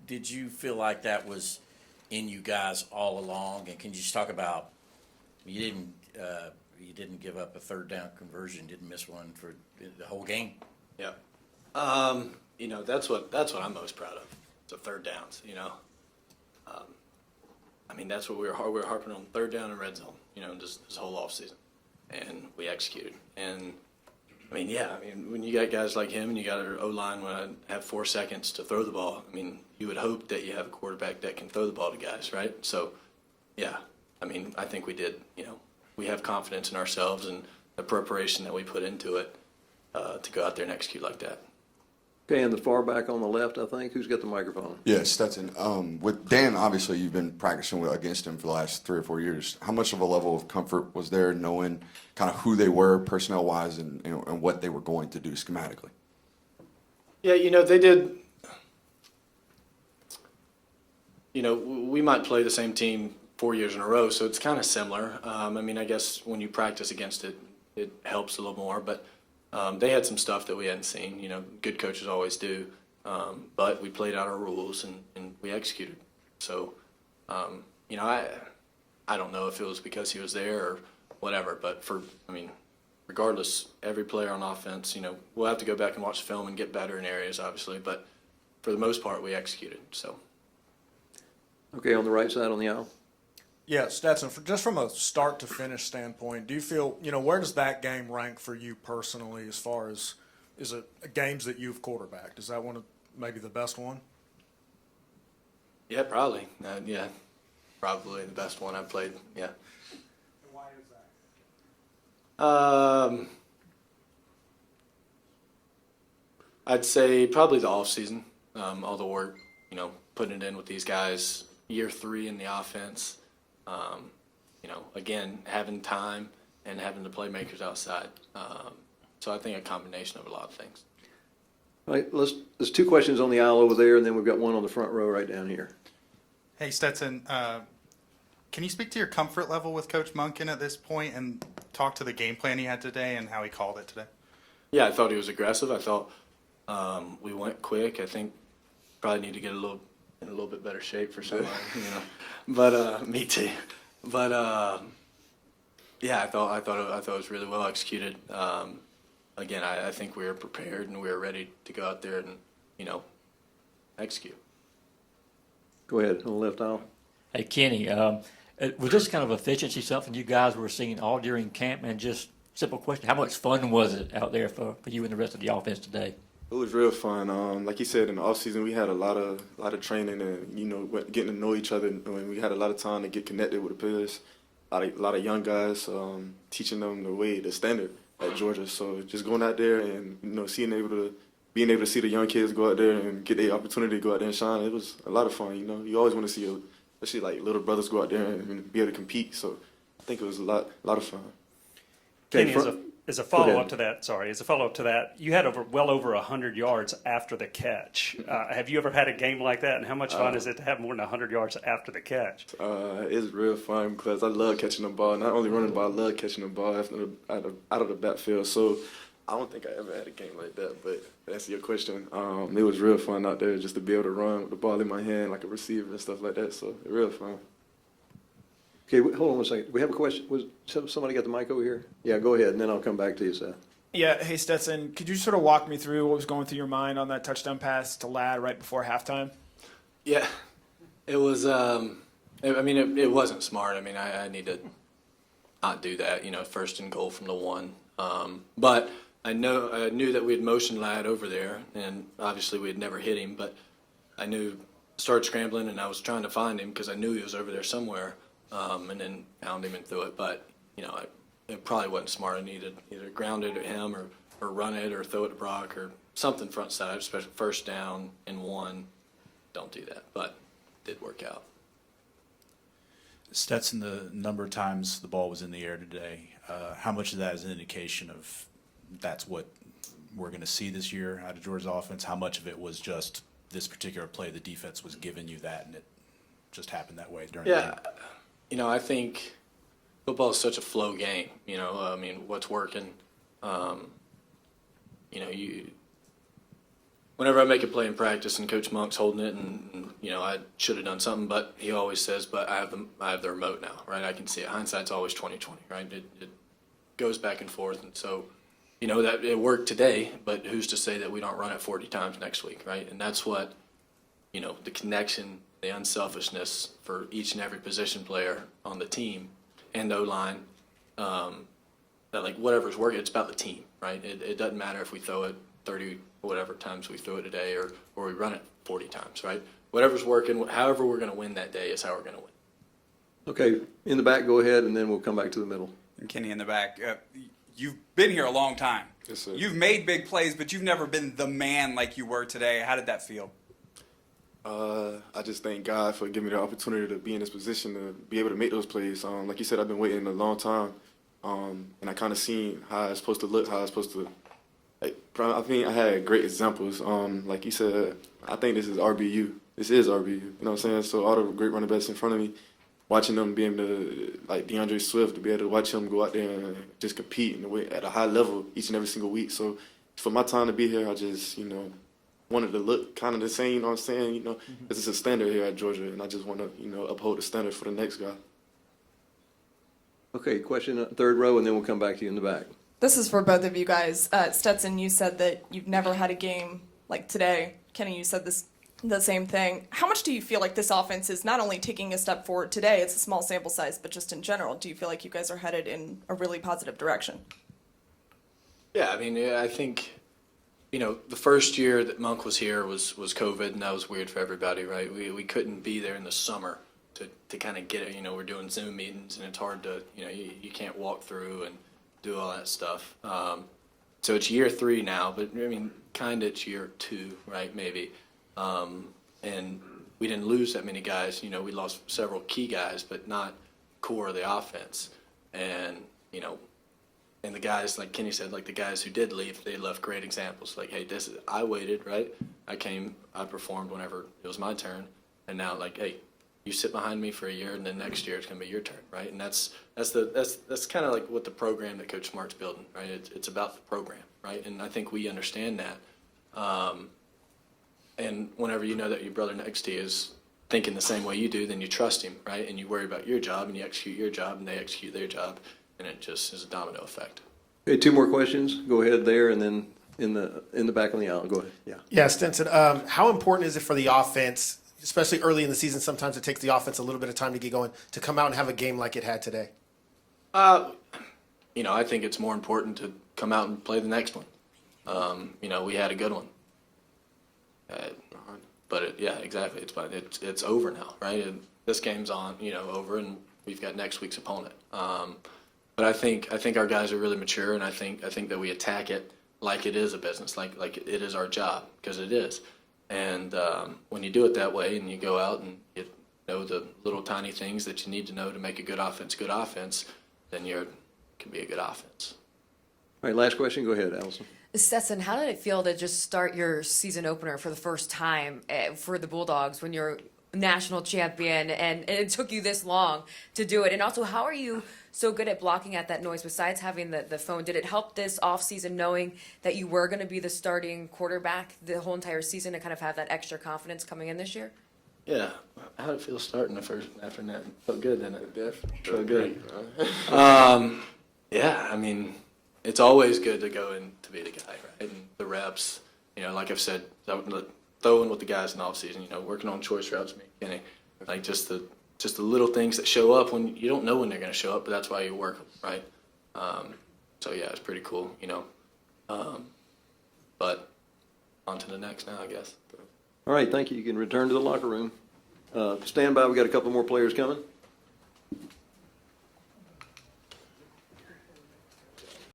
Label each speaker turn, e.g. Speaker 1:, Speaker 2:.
Speaker 1: Did you feel like that was in you guys all along? And can you just talk about you didn't give up a third down conversion, didn't miss one for the whole game?
Speaker 2: Yeah. That's what I'm most proud of. The third downs. That's what we were harping on, third down and red zone. Just this whole off season, and we executed. And when you got guys like him and you got our O-line when I have 4 seconds to throw the ball, you would hope that you have a quarterback that can throw the ball to guys, right? So, yeah, I think we did. We have confidence in ourselves and the preparation that we put into it to go out there and execute like that.
Speaker 3: Okay, and the far back on the left, I think. Who's got the microphone?
Speaker 4: Yeah, Stetson. With Dan, obviously, you've been practicing against him for the last 3 or 4 years. How much of a level of comfort was there knowing kind of who they were personnel-wise and what they were going to do schematically?
Speaker 2: Yeah, they did. We might play the same team 4 years in a row, so it's kind of similar. I guess when you practice against it, it helps a little more, but they had some stuff that we hadn't seen. Good coaches always do. But we played out our rules and we executed. So, I don't know if it was because he was there or whatever, but regardless, every player on offense, we'll have to go back and watch the film and get better in areas, obviously, but for the most part, we executed. So.
Speaker 3: Okay, on the right side on the aisle.
Speaker 5: Yeah, Stetson, just from a start to finish standpoint, do you feel, where does that game rank for you personally as far as, is it games that you've quarterbacked? Is that one of maybe the best one?
Speaker 2: Yeah, probably. Yeah, probably the best one I've played, yeah.
Speaker 5: And why is that?
Speaker 2: I'd say probably the off season, all the work, putting it in with these guys, year 3 in the offense. Again, having time and having the playmakers outside. So I think a combination of a lot of things.
Speaker 3: All right, there's 2 questions on the aisle over there, and then we've got one on the front row right down here.
Speaker 6: Hey, Stetson, can you speak to your comfort level with Coach Monken at this point and talk to the game plan he had today and how he called it today?
Speaker 2: Yeah, I thought he was aggressive. I thought we went quick. I think probably need to get in a little bit better shape for somebody, But me too. But yeah, I thought it was really well executed. Again, I think we were prepared and we were ready to go out there and execute.
Speaker 3: Go ahead, on the left aisle.
Speaker 7: Hey, Kenny, was this kind of efficiency something you guys were seeing all during camp? And just simple question, how much fun was it out there for you and the rest of the offense today?
Speaker 8: It was real fun. Like you said, in the off season, we had a lot of training and getting to know each other. And we had a lot of time to get connected with the players. A lot of young guys, teaching them the standard at Georgia. So just going out there and being able to see the young kids go out there and get the opportunity to go out there and shine. It was a lot of fun. You always want to see especially like little brothers go out there and be able to compete. So I think it was a lot of fun.
Speaker 3: Okay,
Speaker 9: Kenny, as a follow-up to that, you had well over 100 yards after the catch. Have you ever had a game like that, and how much fun is it to have more than 100 yards after the catch?
Speaker 8: It's real fun because I love catching the ball. Not only running, but I love catching the ball out of the backfield. So I don't think I ever had a game like that, but that's your question. It was real fun out there just to be able to run with the ball in my hand like a receiver and stuff like that. So real fun.
Speaker 3: Okay, hold on one second. We have a question. Was somebody got the mic over here? Yeah, go ahead, and then I'll come back to you, Seth.
Speaker 10: Yeah, hey Stetson, could you sort of walk me through what was going through your mind on that touchdown pass to Ladd right before halftime?
Speaker 2: Yeah, it was. It wasn't smart. I need to not do that. 1st and goal from the 1. But I knew that we had motioned Ladd over there, and obviously we had never hit him. But I knew started scrambling, and I was trying to find him because I knew he was over there somewhere. And then found him and threw it. But, it probably wasn't smart. I needed either ground it at him or run it or throw it to Brock or something front side, especially 1st down and 1. Don't do that. But it did work out.
Speaker 11: Stetson, the number of times the ball was in the air today, how much of that is an indication of that's what we're going to see this year out of Georgia's offense? How much of it was just this particular play, the defense was giving you that and it just happened that way during the game?
Speaker 2: I think football is such a flow game. What's working. whenever I make a play in practice and Coach Monk's holding it, and I should have done something, but he always says, "But I have the remote now, right? I can see it." Hindsight's always 20/20, right? It goes back and forth, and so that it worked today, but who's to say that we don't run it 40 times next week, right? And that's what the connection, the unselfishness for each and every position player on the team and O-line. That like whatever's working, it's about the team, right? It doesn't matter if we throw it 30 whatever times we throw it today, or we run it 40 times, right? Whatever's working, however we're going to win that day is how we're going to win.
Speaker 3: Okay, in the back, go ahead, and then we'll come back to the middle.
Speaker 12: And Kenny in the back, you've been here a long time.
Speaker 8: Yes, sir.
Speaker 12: You've made big plays, but you've never been the man like you were today. How did that feel?
Speaker 8: I just thank God for giving me the opportunity to be in this position to be able to make those plays. Like you said, I've been waiting a long time, and I kind of seen how it's supposed to look, how it's supposed to. I think I had great examples. Like you said, I think this is RBU. This is RBU. You know what I'm saying? So all the great running backs in front of me, watching them be able to, like DeAndre Swift, to be able to watch him go out there and just compete at a high level each and every single week. So for my time to be here, I just, wanted to look kind of the same, you know what I'm saying? This is a standard here at Georgia, and I just want to, uphold the standard for the next guy.
Speaker 3: Okay, question, third row, and then we'll come back to you in the back.
Speaker 13: This is for both of you guys. Stetson, you said that you've never had a game like today. Kenny, you said the same thing. How much do you feel like this offense is not only taking a step forward today, it's a small sample size, but just in general, do you feel like you guys are headed in a really positive direction?
Speaker 2: Yeah, I mean, I think, the first year that Monk was here was COVID, and that was weird for everybody, right? We couldn't be there in the summer to kind of get it. We're doing Zoom meetings, and it's hard to, you can't walk through and do all that stuff. So it's year 3 now, but I mean, kind of it's year 2, right, maybe. And we didn't lose that many guys. We lost several key guys, but not core of the offense. And, and the guys, like Kenny said, like the guys who did leave, they left great examples. Like, hey, I waited, right? I performed whenever it was my turn. And now, like, hey, you sit behind me for a year, and then next year it's going to be your turn, right? And that's kind of like what the program that Coach Smart's building, right? It's about the program, right? And I think we understand that. And whenever you know that your brother next to you is thinking the same way you do, then you trust him, right? And you worry about your job, and you execute your job, and they execute their job, and it just is a domino effect.
Speaker 3: Okay, 2 more questions. Go ahead there, and then in the back on the aisle. Go ahead. Yeah.
Speaker 14: Yeah, Stetson, how important is it for the offense, especially early in the season? Sometimes it takes the offense a little bit of time to get going, to come out and have a game like it had today.
Speaker 2: I think it's more important to come out and play the next one. We had a good one. But yeah, exactly. It's over now, right? And this game's on, over, and we've got next week's opponent. But I think our guys are really mature, and I think that we attack it like it is a business, like it is our job, because it is. And when you do it that way, and you go out and you know the little tiny things that you need to know to make a good offense, then you can be a good offense.
Speaker 3: All right, last question. Go ahead, Allison.
Speaker 15: Stetson, how did it feel to just start your season opener for the first time for the Bulldogs when you're national champion and it took you this long to do it? And also, how are you so good at blocking out that noise besides having the phone? Did it help this offseason knowing that you were going to be the starting quarterback the whole entire season to kind of have that extra confidence coming in this year?
Speaker 2: Yeah. How did it feel starting the first after that? Felt good, didn't it?
Speaker 8: Definitely.
Speaker 2: Felt good. Yeah, I mean, it's always good to go in to be the guy, right? And the reps, like I've said, throwing with the guys in the offseason, working on choice routes, like just the little things that show up when you don't know when they're going to show up, but that's why you work them, right? So yeah, it's pretty cool, but on to the next now, I guess.
Speaker 3: All right, thank you. You can return to the locker room. Stand by. We got a couple more players coming.